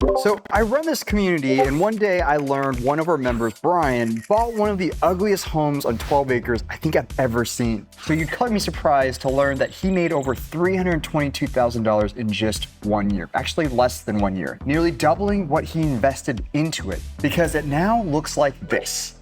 So I run this community, and one day I learned one of our members, Bryan, bought one of the ugliest homes on 12 acres I think I've ever seen. So you'd probably be surprised to learn that he made over $322,000 in just 1 year. Actually, less than 1 year, nearly doubling what he invested into it, because it now looks like this.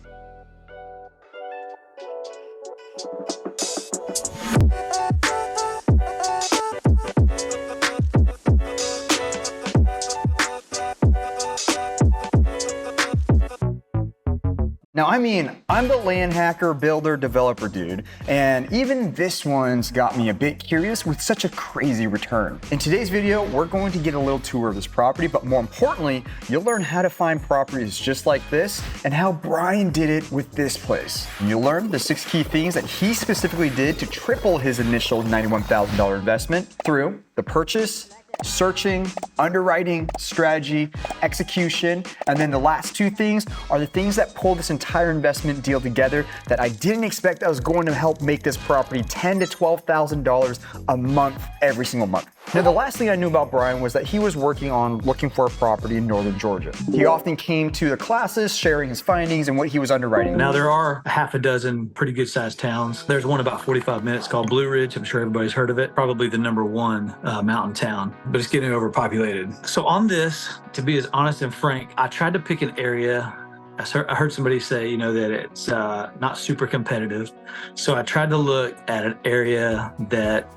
Now, I mean, I'm the land hacker, builder, developer dude, and even this one's got me a bit curious with such a crazy return. In today's video, we're going to get a little tour of this property, but more importantly, you'll learn how to find properties just like this and how Bryan did it with this place. And you'll learn the 6 key things that he specifically did to triple his initial $91,000 investment through the purchase, searching, underwriting, strategy, execution, and then the last 2 things are the things that pull this entire investment deal together that I didn't expect I was going to help make this property $10,000 to $12,000 a month every single month. Now, the last thing I knew about Bryan was that he was working on looking for a property in northern Georgia. He often came to the classes, sharing his findings and what he was underwriting. Now, there are half a dozen pretty good sized towns. There's one about 45 minutes called Blue Ridge. I'm sure everybody's heard of it. Probably the #1 mountain town, but it's getting overpopulated. So on this, to be as honest and frank, I tried to pick an area. I heard somebody say, that it's not super competitive. So I tried to look at an area that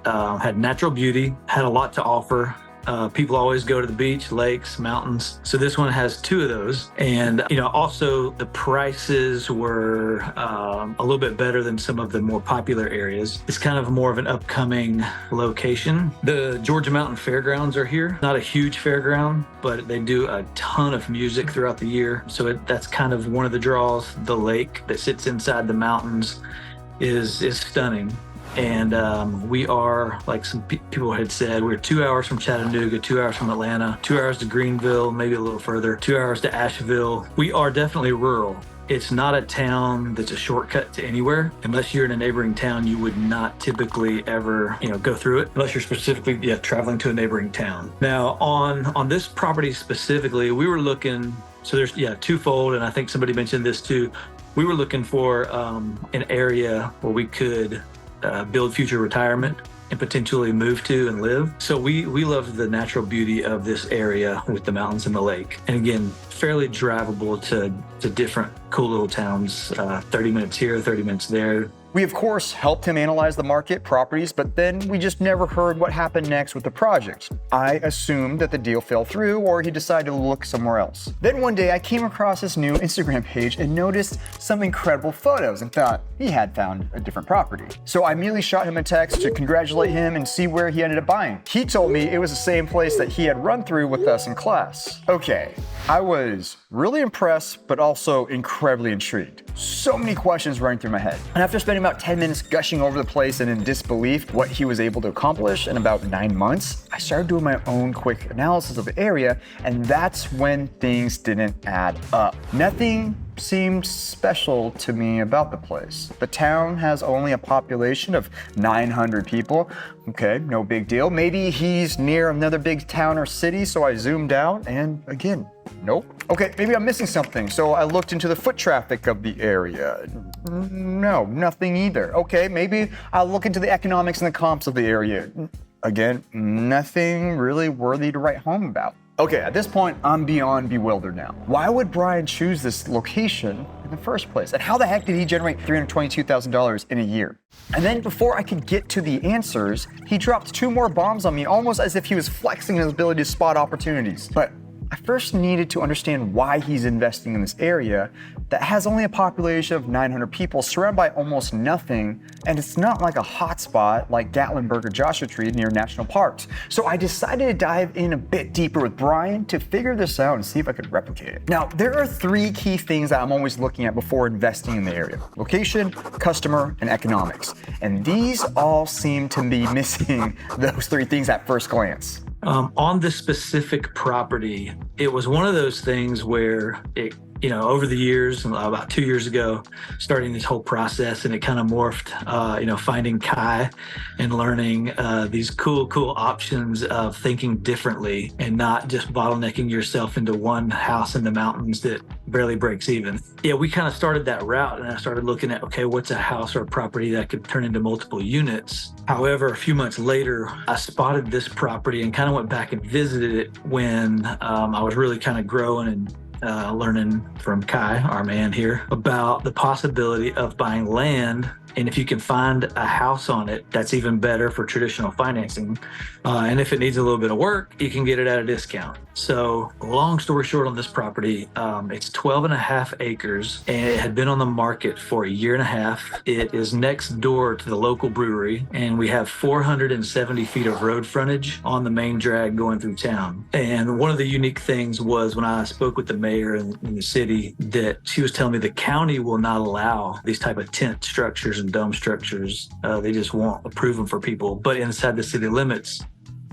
had natural beauty, had a lot to offer. People always go to the beach, lakes, mountains. So this one has 2 of those. And, also the prices were a little bit better than some of the more popular areas. It's kind of more of an upcoming location. The Georgia Mountain Fairgrounds are here. Not a huge fairground, but they do a ton of music throughout the year. So that's kind of one of the draws. The lake that sits inside the mountains is stunning. And we are, like some people had said, we're 2 hours from Chattanooga, 2 hours from Atlanta, 2 hours to Greenville, maybe a little further, 2 hours to Asheville. We are definitely rural. It's not a town that's a shortcut to anywhere. Unless you're in a neighboring town, you would not typically ever, go through it, unless you're specifically traveling to a neighboring town. Now, on this property specifically, we were looking, so there's, twofold, and I think somebody mentioned this too. We were looking for an area where we could build future retirement and potentially move to and live. So we love the natural beauty of this area with the mountains and the lake. And again, fairly drivable to different cool little towns, 30 minutes here, 30 minutes there. We, of course, helped him analyze the market properties, but then we just never heard what happened next with the project. I assumed that the deal fell through or he decided to look somewhere else. Then one day I came across this new Instagram page and noticed some incredible photos and thought he had found a different property. So I immediately shot him a text to congratulate him and see where he ended up buying. He told me it was the same place that he had run through with us in class. Okay, I was really impressed, but also incredibly intrigued. So many questions running through my head. And after spending about 10 minutes gushing over the place and in disbelief what he was able to accomplish in about 9 months, I started doing my own quick analysis of the area, and that's when things didn't add up. Nothing seemed special to me about the place. The town has only a population of 900 people. Okay, no big deal. Maybe he's near another big town or city, so I zoomed out, and again, nope. Okay, maybe I'm missing something. So I looked into the foot traffic of the area. No, nothing either. Okay, maybe I'll look into the economics and the comps of the area. Again, nothing really worthy to write home about. Okay, at this point, I'm beyond bewildered now. Why would Bryan choose this location in the first place? And how the heck did he generate $322,000 in a year? And then before I could get to the answers, he dropped 2 more bombs on me, almost as if he was flexing his ability to spot opportunities. But I first needed to understand why he's investing in this area that has only a population of 900 people, surrounded by almost nothing, and it's not like a hotspot like Gatlinburg or Joshua Tree near national parks. So I decided to dive in a bit deeper with Bryan to figure this out and see if I could replicate it. Now, there are 3 key things that I'm always looking at before investing in the area: location, customer, and economics. And these all seem to be missing those 3 things at first glance. On this specific property, it was one of those things where it over the years, about 2 years ago, starting this whole process, and it kind of morphed, finding Kai and learning these cool options of thinking differently and not just bottlenecking yourself into one house in the mountains that barely breaks even. Yeah, we kind of started that route, and I started looking at, okay, what's a house or a property that could turn into multiple units? However, a few months later, I spotted this property and kind of went back and visited it when I was really kind of growing and learning from Kai, our man here, about the possibility of buying land. And if you can find a house on it, that's even better for traditional financing. And if it needs a little bit of work, you can get it at a discount. So long story short on this property, it's 12 and a half acres, and it had been on the market for a year and a half. It is next door to the local brewery, and we have 470 feet of road frontage on the main drag going through town. And one of the unique things was when I spoke with the mayor in the city, that she was telling me the county will not allow these type of tent structures and dome structures. They just won't approve them for people. But inside the city limits,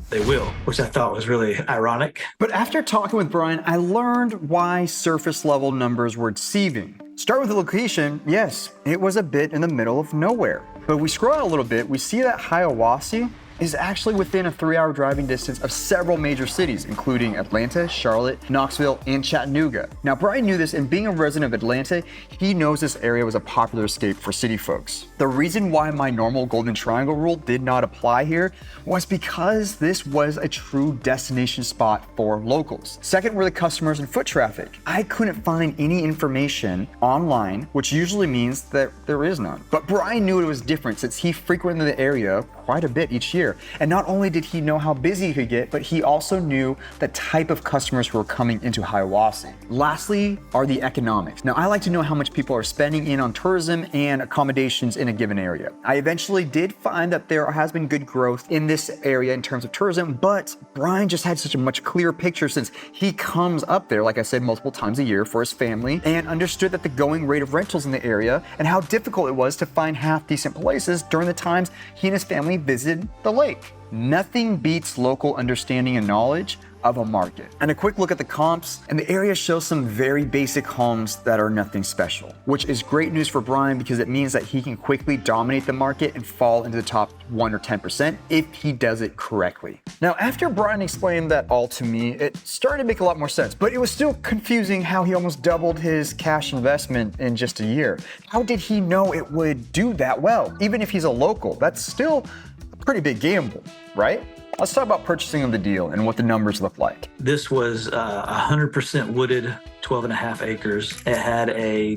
they will, which I thought was really ironic. But after talking with Bryan, I learned why surface level numbers were deceiving. Start with the location. Yes, it was a bit in the middle of nowhere. But if we scroll out a little bit, we see that Hiawassee is actually within a 3-hour driving distance of several major cities, including Atlanta, Charlotte, Knoxville, and Chattanooga. Now, Bryan knew this, and being a resident of Atlanta, he knows this area was a popular escape for city folks. The reason why my normal Golden Triangle rule did not apply here was because this was a true destination spot for locals. Second were the customers and foot traffic. I couldn't find any information online, which usually means that there is none. But Bryan knew it was different since he frequented the area quite a bit each year. And not only did he know how busy he could get, but he also knew the type of customers who were coming into Hiawassee. Lastly are the economics. Now, I like to know how much people are spending in on tourism and accommodations in a given area. I eventually did find that there has been good growth in this area in terms of tourism, but Bryan just had such a much clearer picture since he comes up there, like I said, multiple times a year for his family, and understood that the going rate of rentals in the area and how difficult it was to find half-decent places during the times he and his family visited the lake. Nothing beats local understanding and knowledge of a market. And a quick look at the comps, and the area shows some very basic homes that are nothing special, which is great news for Bryan because it means that he can quickly dominate the market and fall into the top 1 or 10% if he does it correctly. Now, after Bryan explained that all to me, it started to make a lot more sense, but it was still confusing how he almost doubled his cash investment in just a year. How did he know it would do that well? Even if he's a local, that's still a pretty big gamble, right? Let's talk about purchasing of the deal and what the numbers look like. This was 100% wooded, 12 and a half acres. It had a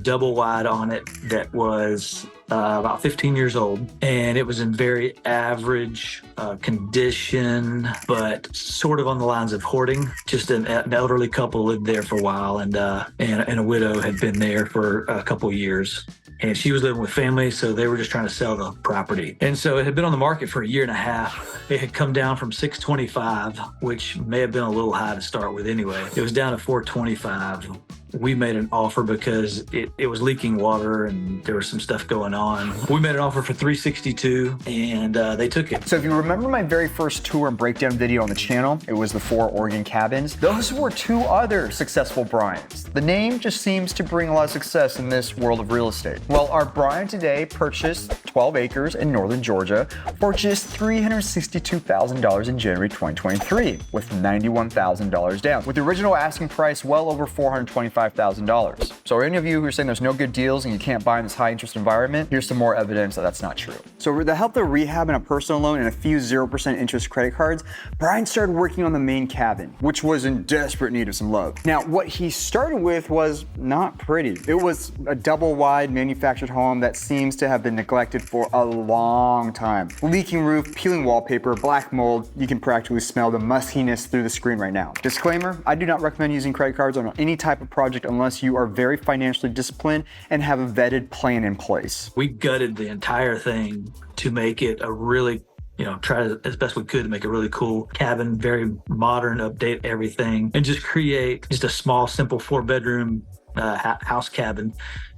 double wide on it that was about 15 years old, and it was in very average condition, but sort of on the lines of hoarding. Just an elderly couple lived there for a while, and a widow had been there for a couple years. And she was living with family, so they were just trying to sell the property. And so it had been on the market for a year and a half. It had come down from $625, which may have been a little high to start with anyway. It was down to $425. We made an offer because it was leaking water and there was some stuff going on. We made an offer for $362, and they took it. So if you remember my very first tour and breakdown video on the channel, it was the 4 Oregon cabins. Those were 2 other successful Bryans. The name just seems to bring a lot of success in this world of real estate. Well, our Bryan today purchased 12 acres in northern Georgia for just $362,000 in January 2023, with $91,000 down, with the original asking price well over $425,000. So any of you who are saying there's no good deals and you can't buy in this high interest environment, here's some more evidence that that's not true. So with the help of rehab and a personal loan and a few 0% interest credit cards, Bryan started working on the main cabin, which was in desperate need of some love. Now, what he started with was not pretty. It was a double wide manufactured home that seems to have been neglected for a long time. Leaking roof, peeling wallpaper, black mold, you can practically smell the muskiness through the screen right now. Disclaimer, I do not recommend using credit cards on any type of project unless you are very financially disciplined and have a vetted plan in place. We gutted the entire thing to make it a really, try as best we could to make a really cool cabin, very modern, update everything, and just create just a small, simple 4-bedroom house cabin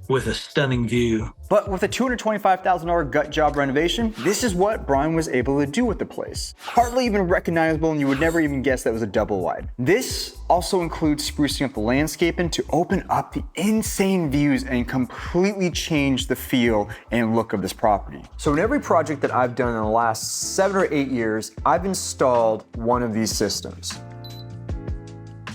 with a stunning view. But with a $225,000 gut job renovation, this is what Bryan was able to do with the place. Hardly even recognizable, and you would never even guess that was a double wide. This also includes sprucing up the landscaping to open up the insane views and completely change the feel and look of this property. So in every project that I've done in the last 7 or 8 years, I've installed one of these systems.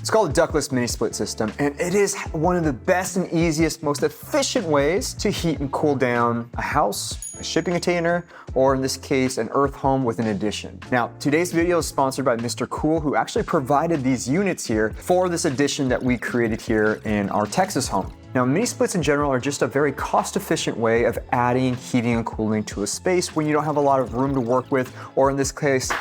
It's called a ductless mini split system, and it is one of the best and easiest, most efficient ways to heat and cool down a house, a shipping container, or in this case, an earth home with an addition. Now, today's video is sponsored by Mr. Cool, who actually provided these units here for this addition that we created here in our Texas home. Now, mini splits in general are just a very cost-efficient way of adding heating and cooling to a space when you don't have a lot of room to work with, or in this case,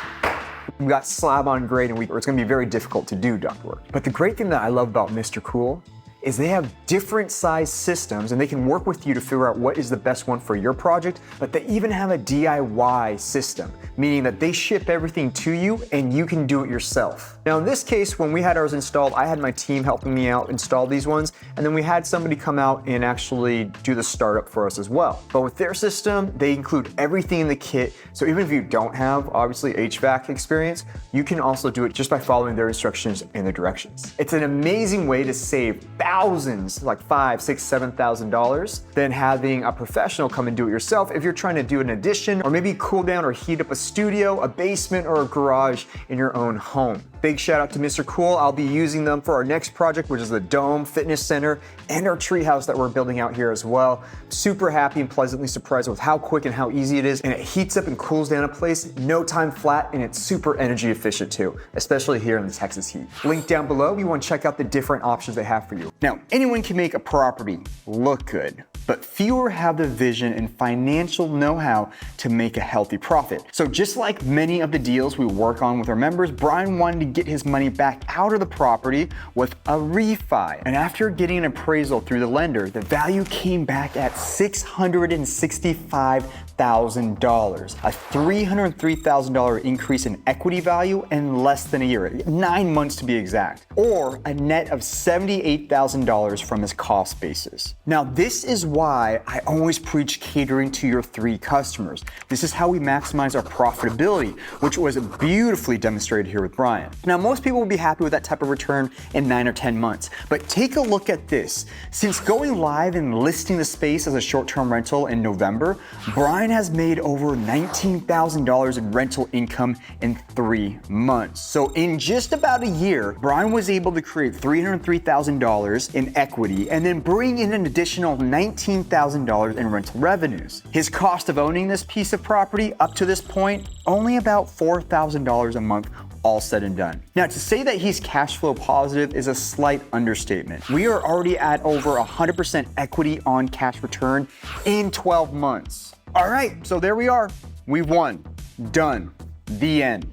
we got slab on grade and it's gonna be very difficult to do ductwork. But the great thing that I love about Mr. Cool is they have different size systems and they can work with you to figure out what is the best one for your project, but they even have a DIY system, meaning that they ship everything to you and you can do it yourself. Now in this case, when we had ours installed, I had my team helping me out install these ones, and then we had somebody come out and actually do the startup for us as well. But with their system, they include everything in the kit, so even if you don't have, obviously, HVAC experience, you can also do it just by following their instructions and the directions. It's an amazing way to save thousands, like $5,000, $6,000, $7,000, than having a professional come and do it yourself if you're trying to do an addition or maybe cool down or heat up a studio, a basement, or a garage in your own home. Big shout out to Mr. Cool. I'll be using them for our next project, which is the Dome Fitness Center and our treehouse that we're building out here as well. Super happy and pleasantly surprised with how quick and how easy it is, and it heats up and cools down a place, no time flat, and it's super energy efficient too, especially here in the Texas heat. Link down below if you want to check out the different options they have for you. Now, anyone can make a property look good, but fewer have the vision and financial know-how to make a healthy profit. So just like many of the deals we work on with our members, Bryan wanted to get his money back out of the property with a refi. And after getting an appraisal through the lender, the value came back at $665,000, a $303,000 increase in equity value in less than a year, 9 months to be exact, or a net of $78,000 from his cost basis. Now, this is why I always preach catering to your 3 customers. This is how we maximize our profitability, which was beautifully demonstrated here with Bryan. Now, most people will be happy with that type of return in 9 or 10 months, but take a look at this. Since going live and listing the space as a short-term rental in November, Bryan has made over $19,000 in rental income in 3 months. So in just about a year, Bryan was able to create $303,000 in equity and then bring in an additional $19,000 in rental revenues. His cost of owning this piece of property up to this point, only about $4,000 a month, all said and done. Now, to say that he's cash flow positive is a slight understatement. We are already at over 100% equity on cash return in 12 months. All right, so there we are. We've won. Done. The end.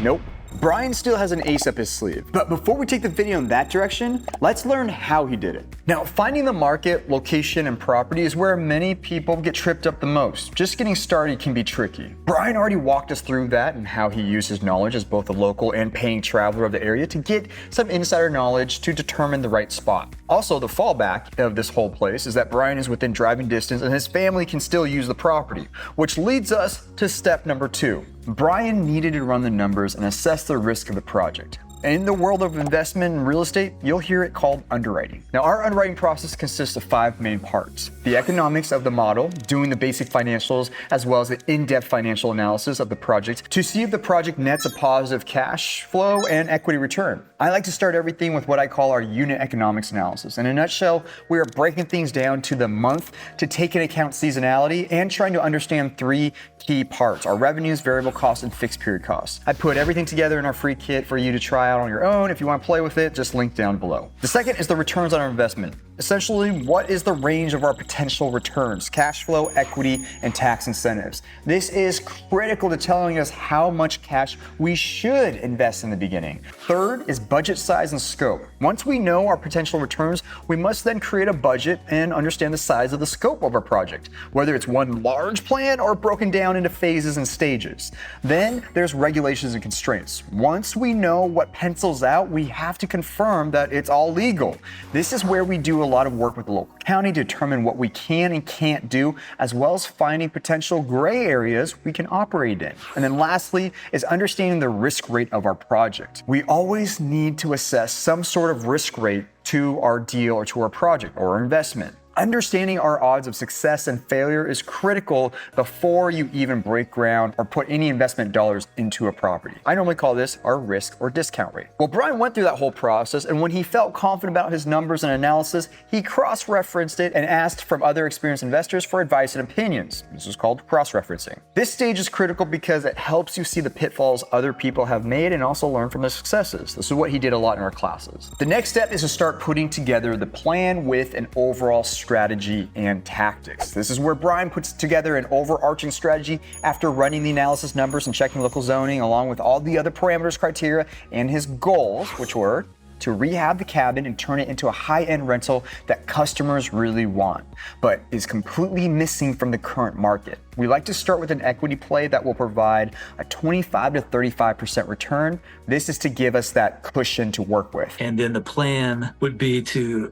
Nope. Bryan still has an ace up his sleeve. But before we take the video in that direction, let's learn how he did it. Now, finding the market, location, and property is where many people get tripped up the most. Just getting started can be tricky. Bryan already walked us through that and how he used his knowledge as both a local and paying traveler of the area to get some insider knowledge to determine the right spot. Also, the fallback of this whole place is that Bryan is within driving distance and his family can still use the property, which leads us to step number 2. Bryan needed to run the numbers and assess the risk of the project. In the world of investment and real estate, you'll hear it called underwriting. Now, our underwriting process consists of 5 main parts: the economics of the model, doing the basic financials, as well as the in-depth financial analysis of the project to see if the project nets a positive cash flow and equity return. I like to start everything with what I call our unit economics analysis. In a nutshell, we are breaking things down to the month to take into account seasonality and trying to understand 3 key parts: our revenues, variable costs, and fixed period costs. I put everything together in our free kit for you to try out on your own. If you want to play with it, just link down below. The second is the returns on our investment. Essentially, what is the range of our potential returns, cash flow, equity, and tax incentives? This is critical to telling us how much cash we should invest in the beginning. Third is budget size and scope. Once we know our potential returns, we must then create a budget and understand the size of the scope of our project, whether it's one large plan or broken down into phases and stages. Then there's regulations and constraints. Once we know what pencils out, we have to confirm that it's all legal. This is where we do a lot of work with the local county to determine what we can and can't do, as well as finding potential gray areas we can operate in. And then lastly is understanding the risk rate of our project. We always need to assess some sort of risk rate to our deal or to our project or our investment. Understanding our odds of success and failure is critical before you even break ground or put any investment dollars into a property. I normally call this our risk or discount rate. Well, Bryan went through that whole process, and when he felt confident about his numbers and analysis, he cross-referenced it and asked from other experienced investors for advice and opinions. This is called cross-referencing. This stage is critical because it helps you see the pitfalls other people have made and also learn from the successes. This is what he did a lot in our classes. The next step is to start putting together the plan with an overall strategy and tactics. This is where Bryan puts together an overarching strategy after running the analysis numbers and checking local zoning along with all the other parameters, criteria, and his goals, which were to rehab the cabin and turn it into a high-end rental that customers really want, but is completely missing from the current market. We like to start with an equity play that will provide a 25 to 35% return. This is to give us that cushion to work with. And then the plan would be to,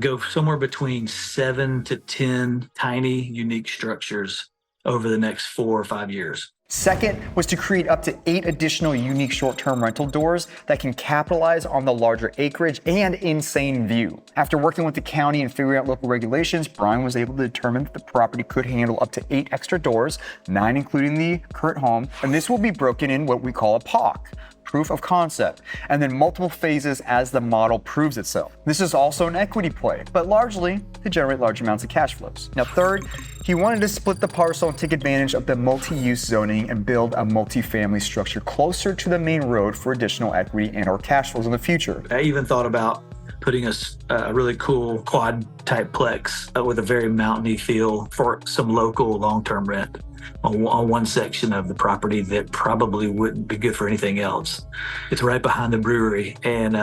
go somewhere between 7 to 10 tiny, unique structures over the next 4 or 5 years. Second was to create up to 8 additional unique short-term rental doors that can capitalize on the larger acreage and insane view. After working with the county and figuring out local regulations, Bryan was able to determine that the property could handle up to 8 extra doors, 9 including the current home, and this will be broken in what we call a POC. Proof of concept, and then multiple phases as the model proves itself. This is also an equity play, but largely to generate large amounts of cash flows. Now third, he wanted to split the parcel and take advantage of the multi-use zoning and build a multi-family structure closer to the main road for additional equity and or cash flows in the future. I even thought about putting a really cool quad type plex with a very mountainy feel for some local long-term rent on one section of the property that probably wouldn't be good for anything else. It's right behind the brewery, and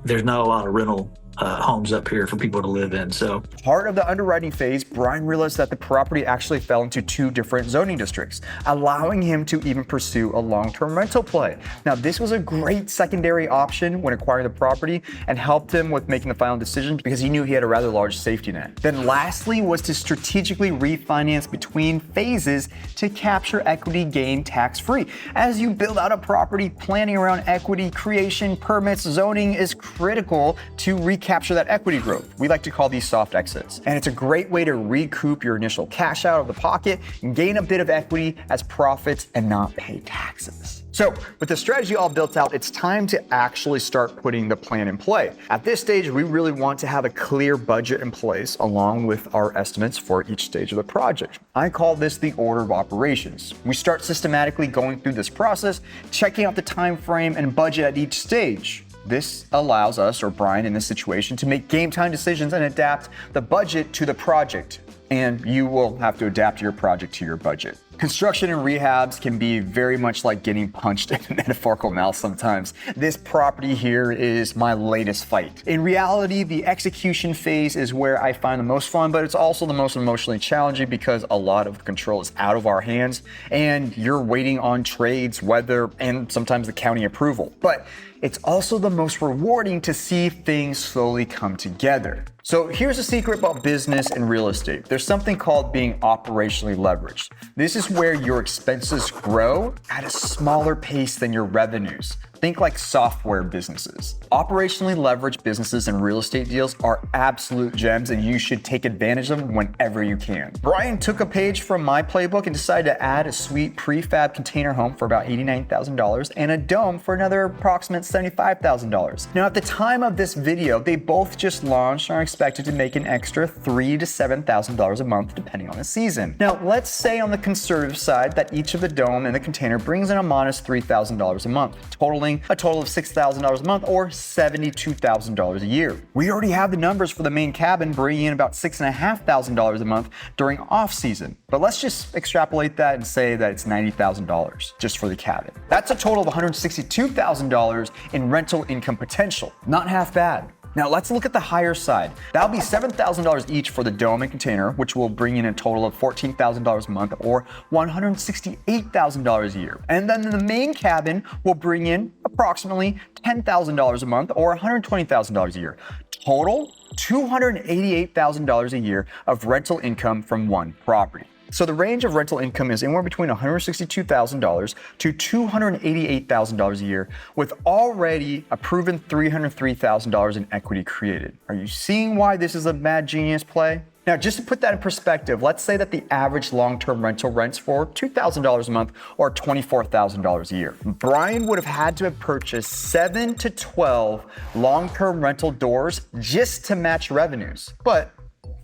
there's not a lot of rental homes up here for people to live in. So part of the underwriting phase, Bryan realized that the property actually fell into 2 different zoning districts, allowing him to even pursue a long-term rental play. Now, this was a great secondary option when acquiring the property and helped him with making the final decision because he knew he had a rather large safety net. Then lastly was to strategically refinance between phases to capture equity gain tax-free. As you build out a property, planning around equity creation, permits, zoning is critical to recapture that equity growth. We like to call these soft exits. And it's a great way to recoup your initial cash out of the pocket and gain a bit of equity as profits and not pay taxes. So with the strategy all built out, it's time to actually start putting the plan in play. At this stage, we really want to have a clear budget in place along with our estimates for each stage of the project. I call this the order of operations. We start systematically going through this process, checking out the time frame and budget at each stage. This allows us, or Bryan in this situation, to make game time decisions and adapt the budget to the project. And you will have to adapt your project to your budget. Construction and rehabs can be very much like getting punched in the metaphorical mouth sometimes. This property here is my latest fight. In reality, the execution phase is where I find the most fun, but it's also the most emotionally challenging because a lot of control is out of our hands and you're waiting on trades, weather, and sometimes the county approval. But it's also the most rewarding to see things slowly come together. So here's a secret about business and real estate. There's something called being operationally leveraged. This is where your expenses grow at a smaller pace than your revenues. Think like software businesses. Operationally leveraged businesses and real estate deals are absolute gems and you should take advantage of them whenever you can. Bryan took a page from my playbook and decided to add a sweet prefab container home for about $89,000 and a dome for another approximate $75,000. Now at the time of this video, they both just launched and are expected to make an extra $3,000 to $7,000 a month depending on the season. Now, let's say on the conservative side that each of the dome and the container brings in a modest $3,000 a month, totaling a total of $6,000 a month or $72,000 a year. We already have the numbers for the main cabin bringing in about $6,500 a month during off-season, but let's just extrapolate that and say that it's $90,000 just for the cabin. That's a total of $162,000 in rental income potential. Not half bad. Now let's look at the higher side. That'll be $7,000 each for the dome and container, which will bring in a total of $14,000 a month or $168,000 a year. And then the main cabin will bring in approximately $10,000 a month or $120,000 a year. Total, $288,000 a year of rental income from one property. So the range of rental income is anywhere between $162,000 to $288,000 a year, with already a proven $303,000 in equity created. Are you seeing why this is a mad genius play? Now, just to put that in perspective, let's say that the average long-term rental rents for $2,000 a month or $24,000 a year. Bryan would have had to have purchased 7 to 12 long-term rental doors just to match revenues. But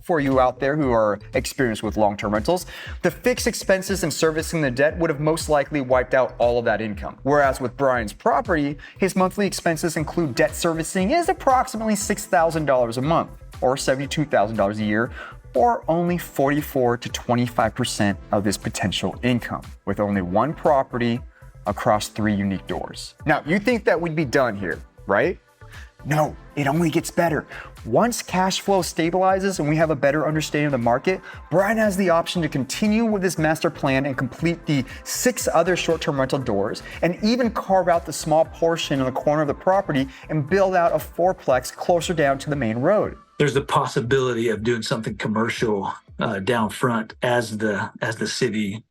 for you out there who are experienced with long-term rentals, the fixed expenses and servicing the debt would have most likely wiped out all of that income. Whereas with Bryan's property, his monthly expenses include debt servicing is approximately $6,000 a month or $72,000 a year, or only 44 to 25% of his potential income with only one property across 3 unique doors. Now, you think that we'd be done here, right? No, it only gets better. Once cash flow stabilizes and we have a better understanding of the market, Bryan has the option to continue with his master plan and complete the 6 other short-term rental doors and even carve out the small portion in the corner of the property and build out a 4-plex closer down to the main road. There's the possibility of doing something commercial down front as the city,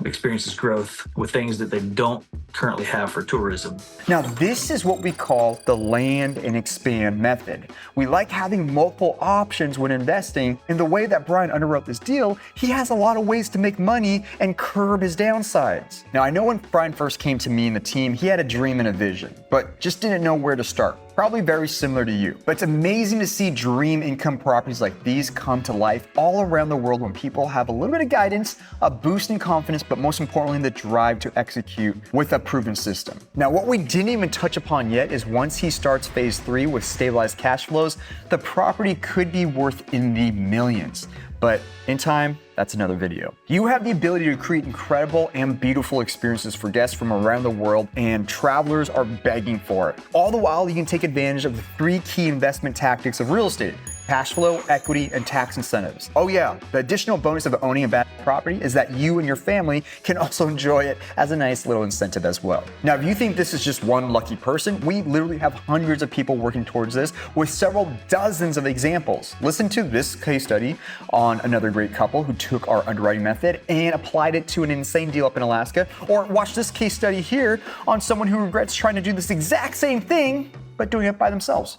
experiences growth with things that they don't currently have for tourism. Now, this is what we call the land and expand method. We like having multiple options when investing. In the way that Bryan underwrote this deal, he has a lot of ways to make money and curb his downsides. Now, I know when Bryan first came to me and the team, he had a dream and a vision, but just didn't know where to start. Probably very similar to you. But it's amazing to see dream income properties like these come to life all around the world when people have a little bit of guidance, a boost in confidence, but most importantly, the drive to execute with a proven system. Now, what we didn't even touch upon yet is once he starts phase 3 with stabilized cash flows, the property could be worth in the millions. But in time, that's another video. You have the ability to create incredible and beautiful experiences for guests from around the world, and travelers are begging for it. All the while, you can take advantage of the 3 key investment tactics of real estate: cash flow, equity, and tax incentives. Oh yeah, the additional bonus of owning a bad property is that you and your family can also enjoy it as a nice little incentive as well. Now, if you think this is just one lucky person, we literally have hundreds of people working towards this with several dozens of examples. Listen to this case study on another great couple who took our underwriting method and applied it to an insane deal up in Alaska, or watch this case study here on someone who regrets trying to do this exact same thing, but doing it by themselves.